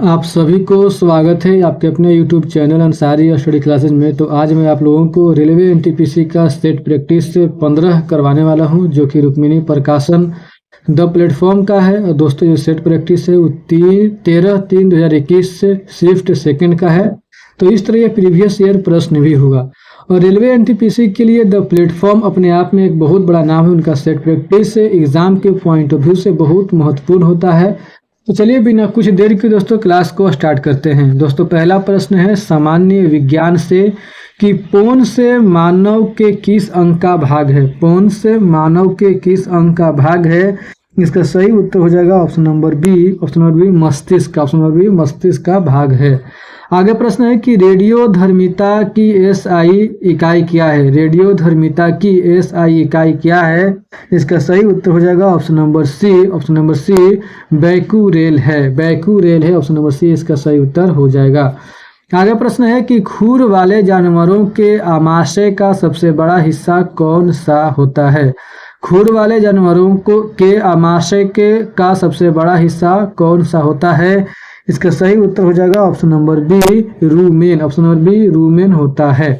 आप सभी को स्वागत है आपके अपने YouTube channel Ansari study classes में। तो आज मैं आप लोगों को रेलवे एनटीपीसी का सेट प्रैक्टिस 15 करवाने वाला हूं, जो कि रुक्मिणी प्रकाशन द प्लेटफॉर्म का है। और दोस्तों जो सेट प्रैक्टिस है वो 13/3/2021 से शिफ्ट सेकंड का है। तो इस तरह ये प्रीवियस ईयर प्रश्न भी होगा। और रेलवे एनटीपीसी के लिए द प्लेटफॉर्म अपने आप में एक बहुत बड़ा नाम है। उनका सेट प्रैक्टिस एग्जाम के पॉइंट ऑफ व्यू से बहुत महत्वपूर्ण होता है। तो चलिए बिना कुछ देर के दोस्तों क्लास को स्टार्ट करते हैं। दोस्तों पहला प्रश्न है सामान्य विज्ञान से कि पौन से मानव के किस अंग का भाग है। पौन से मानव के किस अंग का भाग है, इसका सही उत्तर हो जाएगा option number B. Option number B मस्तिष्क। ऑप्शन नंबर बी मस्तिष्क का भाग है। आगे प्रश्न है कि रेडियोधर्मिता की एसआई इकाई क्या है। रेडियोधर्मिता की एसआई इकाई क्या है, इसका सही उत्तर हो जाएगा option number C. Option number C becquerel है। बैकुरेल है ऑप्शन नंबर सी, इसका सही उत्तर हो जाएगा। आगे प्रश्न है कि खुर वाले जानवरों के आमाशय का सबसे बड़ा हिस्सा कौन सा होता है। खुर वाले जानवरों के आमाशय का सबसे बड़ा हिस्सा कौन सा होता है, इसका सही उत्तर हो जाएगा option number B rumen. Option number B rumen होता है।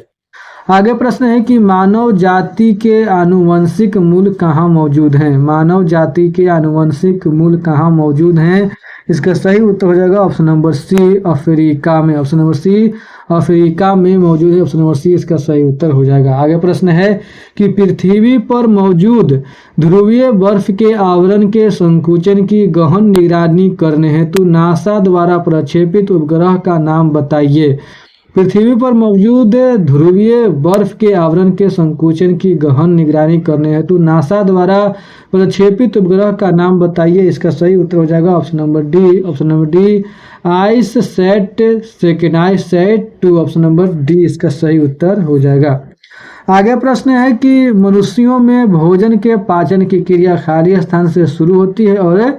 आगे प्रश्न है कि मानव जाति के आनुवंशिक मूल कहाँ मौजूद हैं। मानव जाति के आनुवंशिक मूल कहाँ मौजूद हैं, इसका सही उत्तर हो जाएगा ऑप्शन नंबर सी अफ्रीका में। ऑप्शन नंबर सी अफ्रीका में मौजूद है। ऑप्शन नंबर सी इसका सही उत्तर हो जाएगा। आगे प्रश्न है कि पृथ्वी पर मौजूद ध्रुवीय बर्फ के आवरण के संकुचन की गहन निगरानी करने हेतु नासा द्वारा प्रक्षेपित उपग्रह का नाम बताइए। पृथ्वी पर मौजूद ध्रुवीय बर्फ के आवरण के संकुचन की गहन निगरानी करने हेतु नासा द्वारा प्रक्षेपित उपग्रह का नाम बताइए, इसका सही उत्तर हो जाएगा option number D. Option number D ice set second, ice set 2। Option number D इसका सही उत्तर हो जाएगा। आगे प्रश्न है कि मनुष्यों में भोजन के पाचन की क्रिया खाली स्थान से शुरू होती है और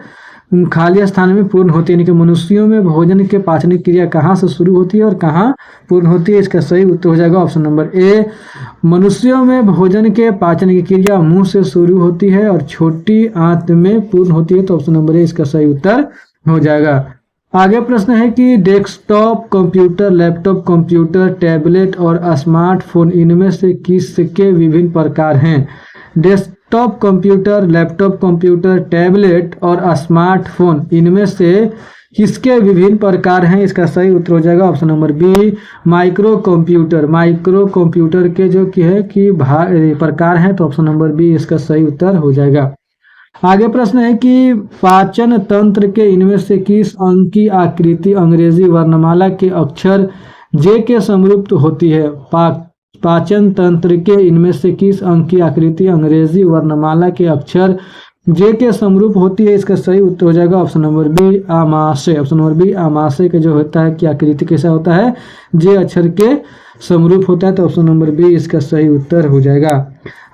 खाली स्थान में पूर्ण होती है। यानी कि मनुष्यों में भोजन के पाचन की क्रिया कहाँ से शुरू होती है और कहाँ पूर्ण होती है, इसका सही उत्तर हो जाएगा ऑप्शन नंबर ए। मनुष्यों में भोजन के पाचन की क्रिया मुंह से शुरू होती है और छोटी आंत में पूर्ण होती है। तो ऑप्शन नंबर ए इसका सही उत्तर हो जाएगा। आगे प्रश्न है कि desktop computer, laptop computer, tablet और स्मार्टफोन इनमें से किसके विभिन्न प्रकार हैं। Desktop computer, laptop computer, tablet और स्मार्टफोन इनमें से किसके विभिन्न प्रकार हैं, इसका सही उत्तर हो जाएगा option number B micro computer. Micro computer के जो कि है कि प्रकार हैं, तो ऑप्शन नंबर बी इसका सही उत्तर हो जाएगा। आगे प्रश्न है कि पाचन तंत्र के इनमें से किस अंग की आकृति अंग्रेजी वर्णमाला के अक्षर जे के समरूप होती है। पाचन तंत्र के इनमें से किस अंग की आकृति अंग्रेजी वर्णमाला के अक्षर जे के समरूप होती है, इसका सही उत्तर हो जाएगा ऑप्शन नंबर बी आमाशय। ऑप्शन नंबर बी आमाशय के जो होता है कि आकृति कैसा होता है, जे अक्षर के समरूप होता है। तो ऑप्शन नंबर बी इसका सही उत्तर हो जाएगा।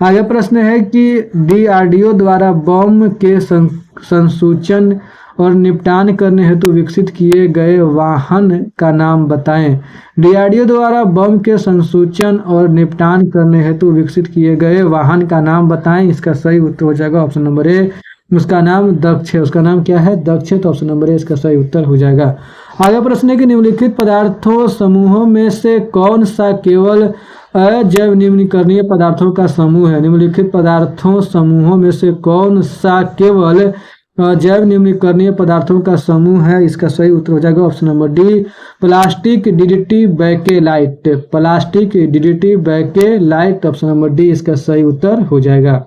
आगे प्रश्न है कि डीआरडीओ द्वारा बम के संसूचन और निपटान करने हेतु विकसित किए गए वाहन का नाम बताएं। डीआरडीओ द्वारा बम के संसूचन और निपटान करने हेतु विकसित किए गए वाहन का नाम बताएं, इसका सही उत्तर हो जाएगा ऑप्शन नंबर ए। उसका नाम दक्ष है। उसका नाम क्या है, दक्ष है। तो ऑप्शन नंबर ए इसका सही उत्तर हो जाएगा। आगे प्रश्न है कि निम्नलिखित पदार्थों समूहों में से कौन सा केवल अजैव निम्नीकरणीय पदार्थों का समूह है। निम्नलिखित पदार्थों समूहों में से कौन सा केवल जैव निम्नीकरणीय पदार्थों का समूह है, इसका सही उत्तर हो जाएगा option number D plastic DDT Bakelite. Plastic DDT Bakelite. Option number D इसका सही उत्तर हो जाएगा।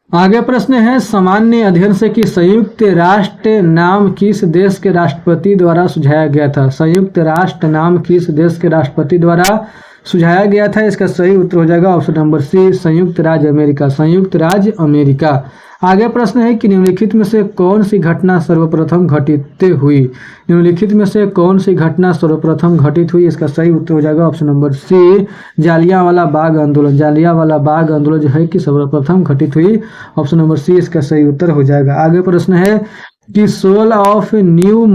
आगे प्रश्न है सामान्य अध्ययन से कि संयुक्त राष्ट्र नाम किस देश के राष्ट्रपति द्वारा सुझाया गया था। संयुक्त राष्ट्र नाम किस देश के राष्ट्रपति द्वारा सुझाया गया था, इसका सही उत्तर हो जाएगा ऑप्शन नंबर सी संयुक्त राज्य अमेरिका। संयुक्त राज्य अमेरिका। आगे प्रश्न है कि निम्नलिखित में से कौन सी घटना सर्वप्रथम घटित हुई। निम्नलिखित में से कौन सी घटना सर्वप्रथम घटित हुई, इसका सही उत्तर हो जाएगा ऑप्शन नंबर सी जालियांवाला बाग आंदोलन। जालियांवाला बाग आंदोलन जो है कि सर्वप्रथम घटित हुई। ऑप्शन नंबर सी इसका सही उत्तर हो जाएगा। आगे प्रश्न है कि सोल ऑफ न्यू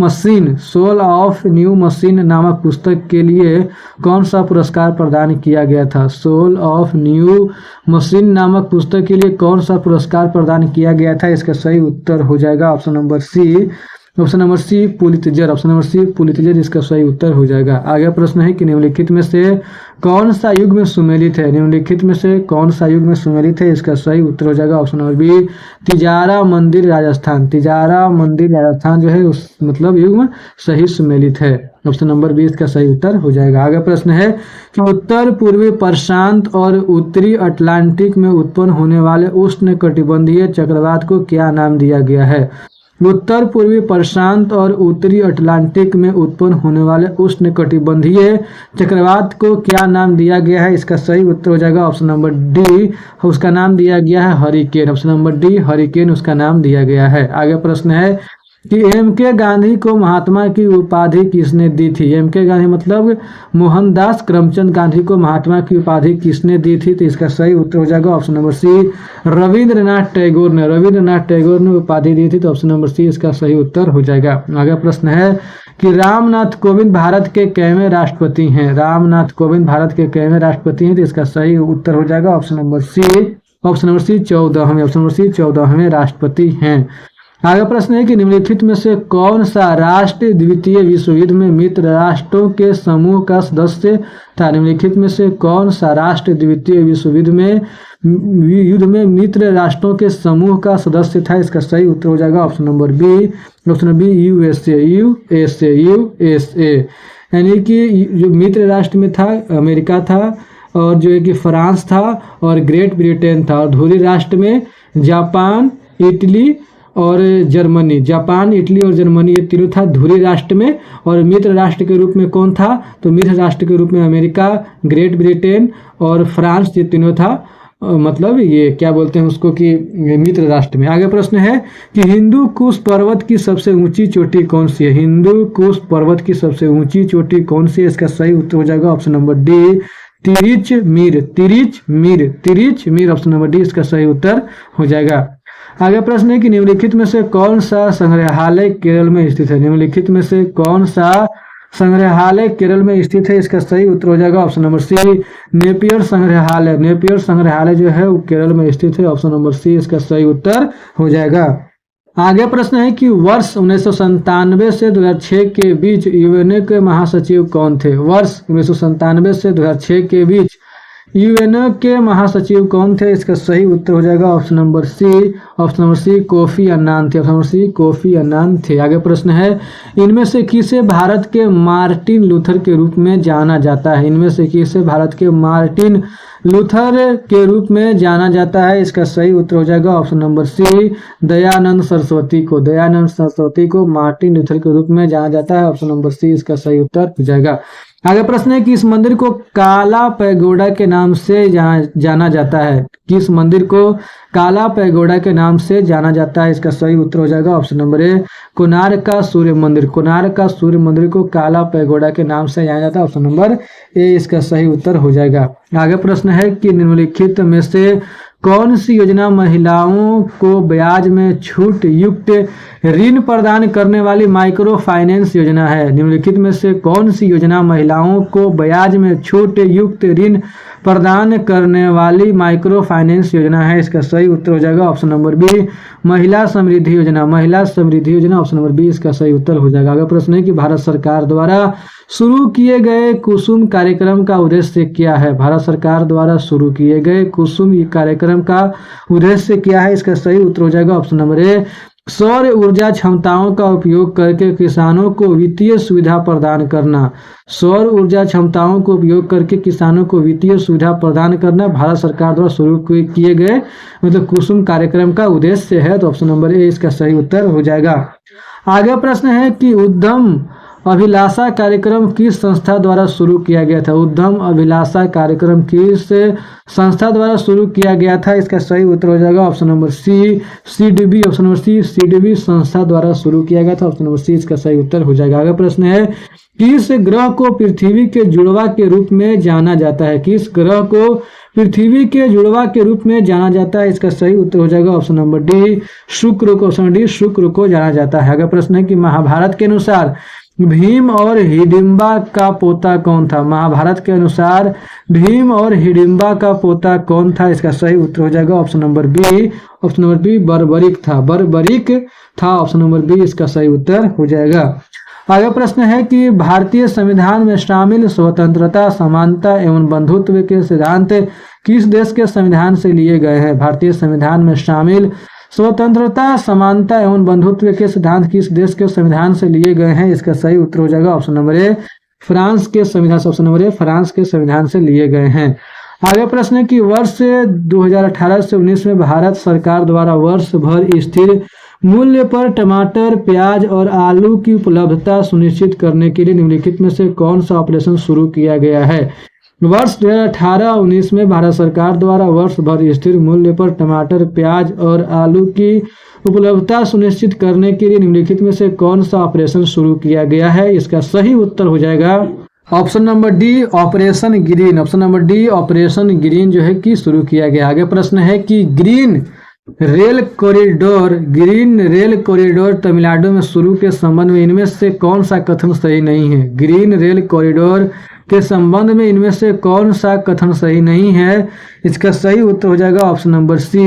मशीन नामक पुस्तक के लिए कौन सा पुरस्कार प्रदान किया गया था। सोल ऑफ न्यू मशीन नामक पुस्तक के लिए कौन सा पुरस्कार प्रदान किया गया था, इसका सही उत्तर हो जाएगा option number C option number C Pulitzer, option number C Pulitzer इसका सही उत्तर हो जाएगा। आगे प्रश्न है कि निम्नलिखित में से कौन सा युग में सुमेलित है, निम्नलिखित में से कौन सा युग में सुमेलित है, इसका सही उत्तर हो जाएगा ऑप्शन नंबर बी तिजारा मंदिर राजस्थान, तिजारा मंदिर राजस्थान जो है उस मतलब युग में सही सुमेलित है, ऑप्शन नंबर बी इसका सही उत्तर हो जाएगा। आगे प्रश्न है कि उत्तर पूर्वी प्रशांत और उत्तरी अटलांटिक में उत्पन्न होने वाले उष्ण कटिबंधीय चक्रवात को क्या नाम दिया गया है, उत्तर पूर्वी प्रशांत और उत्तरी अटलांटिक में उत्पन्न होने वाले उष्ण कटिबंधीय चक्रवात को क्या नाम दिया गया है, इसका सही उत्तर हो जाएगा ऑप्शन नंबर डी, उसका नाम दिया गया है hurricane, option number D hurricane उसका नाम दिया गया है। आगे प्रश्न है कि एम.के. गांधी को महात्मा की उपाधि किसने दी थी, एम.के. गांधी मतलब मोहनदास करमचंद गांधी को महात्मा की उपाधि किसने दी थी, तो इसका सही उत्तर हो जाएगा option number C Rabindranath Tagore ने, रविंद्रनाथ टैगोर ने उपाधि दी थी, तो ऑप्शन नंबर सी इसका सही उत्तर हो जाएगा। आगे प्रश्न है कि रामनाथ कोविंद भारत के कैवें राष्ट्रपति हैं, रामनाथ कोविंद भारत के कैवें राष्ट्रपति हैं, तो इसका सही उत्तर हो जाएगा option number C, option number C 14वें, ऑप्शन नंबर सी 14वें राष्ट्रपति हैं। आगे प्रश्न है कि निम्नलिखित में से कौन सा राष्ट्र द्वितीय विश्व युद्ध में मित्र राष्ट्रों के समूह का सदस्य था, निम्नलिखित में से कौन सा राष्ट्र द्वितीय विश्व युद्ध में मित्र राष्ट्रों के समूह का सदस्य था, इसका सही उत्तर हो जाएगा option number B, option number B USA, यानी कि जो मित्र राष्ट्र में था अमेरिका था और जो है कि फ्रांस था और ग्रेट ब्रिटेन था, और धुरी राष्ट्र में जापान इटली और जर्मनी, जापान इटली और जर्मनी ये तीनों था धुरी राष्ट्र में, और मित्र राष्ट्र के रूप में कौन था, तो मित्र राष्ट्र के रूप में अमेरिका ग्रेट ब्रिटेन और फ्रांस ये तीनों था, मतलब ये क्या बोलते हैं उसको कि मित्र राष्ट्र में। आगे प्रश्न है कि हिंदू कुश पर्वत की सबसे ऊंची चोटी कौन सी है, हिंदू कुश पर्वत की सबसे ऊंची चोटी कौन सी है, इसका सही उत्तर हो जाएगा option number D Tirich Mir, option number D इसका सही उत्तर हो जाएगा। आगे प्रश्न है कि निम्नलिखित में से कौन सा संग्रहालय केरल में स्थित है, निम्नलिखित में से कौन सा संग्रहालय केरल में स्थित है, इसका सही उत्तर हो जाएगा ऑप्शन नंबर सी नेपियर संग्रहालय, नेपियर संग्रहालय जो है वो केरल में स्थित है, ऑप्शन नंबर सी इसका सही उत्तर हो जाएगा। आगे प्रश्न है कि वर्ष 1997 से 2006 के बीच यूएनओ के महासचिव कौन थे, वर्ष 1997 से 2006 के बीच यूएनओ के महासचिव कौन थे, इसका सही उत्तर हो जाएगा option number C Kofi Annan थे, option number C Kofi Annan थे। आगे प्रश्न है इनमें से किसे भारत के मार्टिन लूथर के रूप में जाना जाता है, इनमें से किसे भारत के मार्टिन लूथर के रूप में जाना जाता है, इसका सही उत्तर हो जाएगा option number C Dayanand Saraswati को, दयानंद सरस्वती को मार्टिन लूथर के रूप में जाना जाता है, ऑप्शन नंबर सी इसका सही उत्तर हो जाएगा। आगे प्रश्न है कि इस मंदिर को काला पैगोडा के नाम से जाना जाता है, किस मंदिर को काला पैगोडा के नाम से जाना जाता है, इसका सही उत्तर हो जाएगा ऑप्शन नंबर ए कोणार्क का सूर्य मंदिर, कोणार्क का सूर्य मंदिर को काला पैगोडा के नाम से जाना जाता है, ऑप्शन नंबर ए इसका सही उत्तर हो जाएगा। आगे प्रश्न है कि निम्नलिखित में से कौन सी योजना महिलाओं को ब्याज में छूट युक्त ऋण प्रदान करने वाली माइक्रो फाइनेंस योजना है, निम्नलिखित में से कौन सी योजना महिलाओं को ब्याज में छूट युक्त ऋण प्रदान करने वाली माइक्रो फाइनेंस योजना है, इसका सही उत्तर हो जाएगा ऑप्शन नंबर बी महिला समृद्धि योजना, महिला समृद्धि योजना, ऑप्शन नंबर बी इसका सही उत्तर हो जाएगा। अगला प्रश्न है कि भारत सरकार द्वारा शुरू किए गए कुसुम कार्यक्रम का उद्देश्य क्या है, भारत सरकार द्वारा शुरू किए गए कुसुम कार्यक्रम का उद्देश्य क्या है, इसका सही उत्तर हो जाएगा ऑप्शन नंबर ए सौर ऊर्जा क्षमताओं का उपयोग करके किसानों को वित्तीय सुविधा प्रदान करना, सौर ऊर्जा क्षमताओं को उपयोग करके किसानों को वित्तीय सुविधा प्रदान करना भारत सरकार द्वारा शुरू किए गए मतलब कुसुम कार्यक्रम का उद्देश्य है, तो ऑप्शन नंबर ए इसका सही उत्तर हो जाएगा। आगे प्रश्न है कि उद्यम अभिलाषा कार्यक्रम किस संस्था द्वारा शुरू किया गया था, उद्यम अभिलाषा कार्यक्रम किस संस्था द्वारा शुरू किया गया था, इसका सही उत्तर हो जाएगा option number C CDB, option number C CDB संस्था द्वारा शुरू किया गया था, ऑप्शन नंबर सी इसका सही उत्तर हो जाएगा। अगला प्रश्न है किस ग्रह को पृथ्वी के जुड़वा के रूप में जाना जाता है, किस ग्रह को पृथ्वी के जुड़वा के रूप में जाना जाता है, इसका सही उत्तर हो जाएगा ऑप्शन नंबर डी शुक्र को, ऑप्शन डी शुक्र को जाना जाता है। अगला प्रश्न है कि महाभारत के अनुसार भीम और हिडिंबा का पोता कौन था? महाभारत के अनुसार भीम और हिडिंबा का पोता कौन था? इसका सही उत्तर हो जाएगा option number B. Option number B Barbarik था, बर्बरिक था। ऑप्शन नंबर बी इसका सही उत्तर हो जाएगा। आगे प्रश्न है कि भारतीय संविधान में शामिल स्वतंत्रता, समानता एवं बंधुत्व के सिद्धांत किस देश के संविधान से लिए गए हैं? भारतीय संविधान में शामिल स्वतंत्रता, समानता एवं बंधुत्व के सिद्धांत किस देश के संविधान से लिए गए हैं? इसका सही उत्तर हो जाएगा ऑप्शन नंबर ए, फ्रांस के संविधान। ऑप्शन नंबर ए, फ्रांस के संविधान से लिए गए हैं। आगे प्रश्न है कि वर्ष 2018 से 19 में भारत सरकार द्वारा वर्ष भर स्थिर मूल्य पर टमाटर, प्याज और आलू की उपलब्धता सुनिश्चित करने के लिए निम्नलिखित में से कौन सा ऑपरेशन शुरू किया गया है? वर्ष 2018-19 में भारत सरकार द्वारा वर्ष भर स्थिर मूल्य पर टमाटर, प्याज और आलू की उपलब्धता सुनिश्चित करने के लिए निम्नलिखित में से कौन सा ऑपरेशन शुरू किया गया है? इसका सही उत्तर हो जाएगा option number D, operation green. Option number D, operation green जो है कि शुरू किया गया। आगे प्रश्न है कि ग्रीन रेल कॉरिडोर तमिलनाडु में शुरू के संबंध में इनमें से कौन सा कथन सही नहीं है? ग्रीन रेल कॉरिडोर के संबंध में इनमें से कौन सा कथन सही नहीं है? इसका सही उत्तर हो जाएगा ऑप्शन नंबर सी,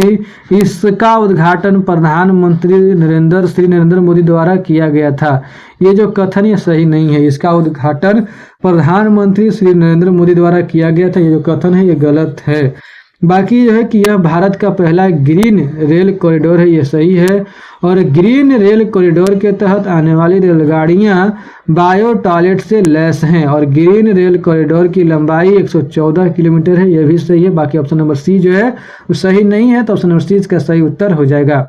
इसका उद्घाटन प्रधानमंत्री नरेंद्र मोदी द्वारा किया गया था। ये जो कथन ये सही नहीं है, इसका उद्घाटन प्रधानमंत्री श्री नरेंद्र मोदी द्वारा किया गया था, ये जो कथन है ये गलत है। बाकी जो है कि यह भारत का पहला ग्रीन रेल कॉरिडोर है, ये सही है। और ग्रीन रेल कॉरिडोर के तहत आने वाली रेलगाड़ियां बायो टॉयलेट से लैस हैं और ग्रीन रेल कॉरिडोर की लंबाई 114 किलोमीटर है, यह भी सही है। बाकी ऑप्शन नंबर सी जो है वो सही नहीं है, तो ऑप्शन नंबर सी इसका सही उत्तर हो जाएगा।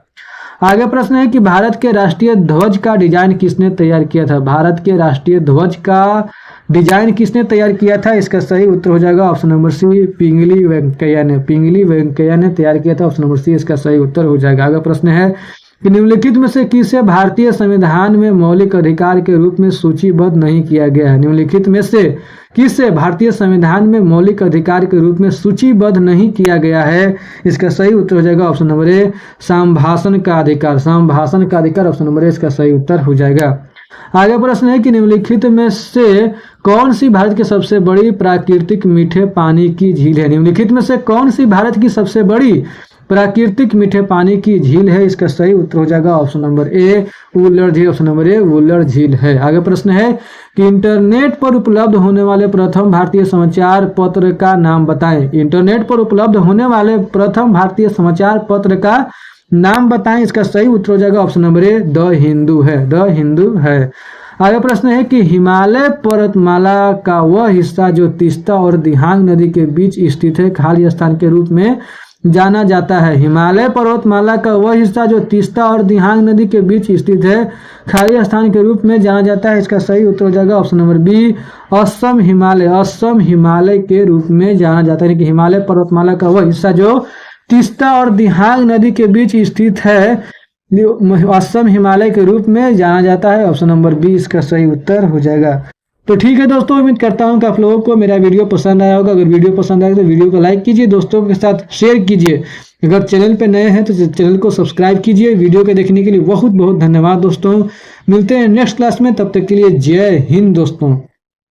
आगे प्रश्न है कि भारत के राष्ट्रीय ध्वज का डिजाइन किसने तैयार किया था? भारत के राष्ट्रीय ध्वज का डिजाइन किसने तैयार किया था? इसका सही उत्तर हो जाएगा ऑप्शन नंबर सी, पिंगली वेंकैया ने। पिंगली वेंकैया ने तैयार किया था। ऑप्शन नंबर सी इसका सही उत्तर हो जाएगा। आगे प्रश्न है कि निम्नलिखित में से किसे भारतीय संविधान में मौलिक अधिकार के रूप में सूचीबद्ध नहीं किया गया है? निम्नलिखित में से किसे भारतीय संविधान में मौलिक अधिकार के रूप में सूचीबद्ध नहीं किया गया है? इसका सही उत्तर हो जाएगा ऑप्शन नंबर ए, संभाषण का अधिकार। संभाषण का अधिकार, ऑप्शन नंबर ए इसका सही उत्तर हो जाएगा। आगे प्रश्न है कि निम्नलिखित में से कौन सी भारत की सबसे बड़ी प्राकृतिक मीठे पानी की झील है? निम्नलिखित में से कौन सी भारत की सबसे बड़ी प्राकृतिक मीठे पानी की झील है? इसका सही उत्तर हो जाएगा ऑप्शन नंबर ए, वुलर झील। ऑप्शन नंबर ए, वुलर झील है। आगे प्रश्न है कि इंटरनेट पर उपलब्ध होने वाले प्रथम भारतीय समाचार पत्र का नाम बताएं। इंटरनेट पर उपलब्ध होने वाले प्रथम भारतीय समाचार पत्र का नाम बताएं। इसका सही उत्तर हो जाएगा option number A, the Hindu है। द हिंदू है। आगे प्रश्न है कि हिमालय पर्वतमाला का वह हिस्सा जो तीस्ता और दिहांग नदी के बीच स्थित है खाली स्थान के रूप में जाना जाता है। हिमालय पर्वतमाला का वह हिस्सा जो तीस्ता और दिहांग नदी के बीच स्थित है खाली स्थान के रूप में जाना जाता है। इसका सही उत्तर हो जाएगा option number B, Assam Himalaya. Assam Himalaya के रूप में जाना जाता है कि हिमालय पर्वतमाला का वह हिस्सा जो तीस्ता और दिहांग नदी के बीच स्थित है असम हिमालय के रूप में जाना जाता है। ऑप्शन नंबर बी इसका सही उत्तर हो जाएगा। तो ठीक है दोस्तों, उम्मीद करता हूं कि आप लोगों को मेरा वीडियो पसंद आया होगा। अगर वीडियो पसंद आए तो वीडियो को लाइक कीजिए, दोस्तों के साथ शेयर कीजिए। अगर चैनल पे नए हैं तो चैनल को सब्सक्राइब कीजिए। वीडियो के देखने के लिए बहुत बहुत धन्यवाद दोस्तों। मिलते हैं नेक्स्ट क्लास में, तब तक के लिए जय हिंद दोस्तों।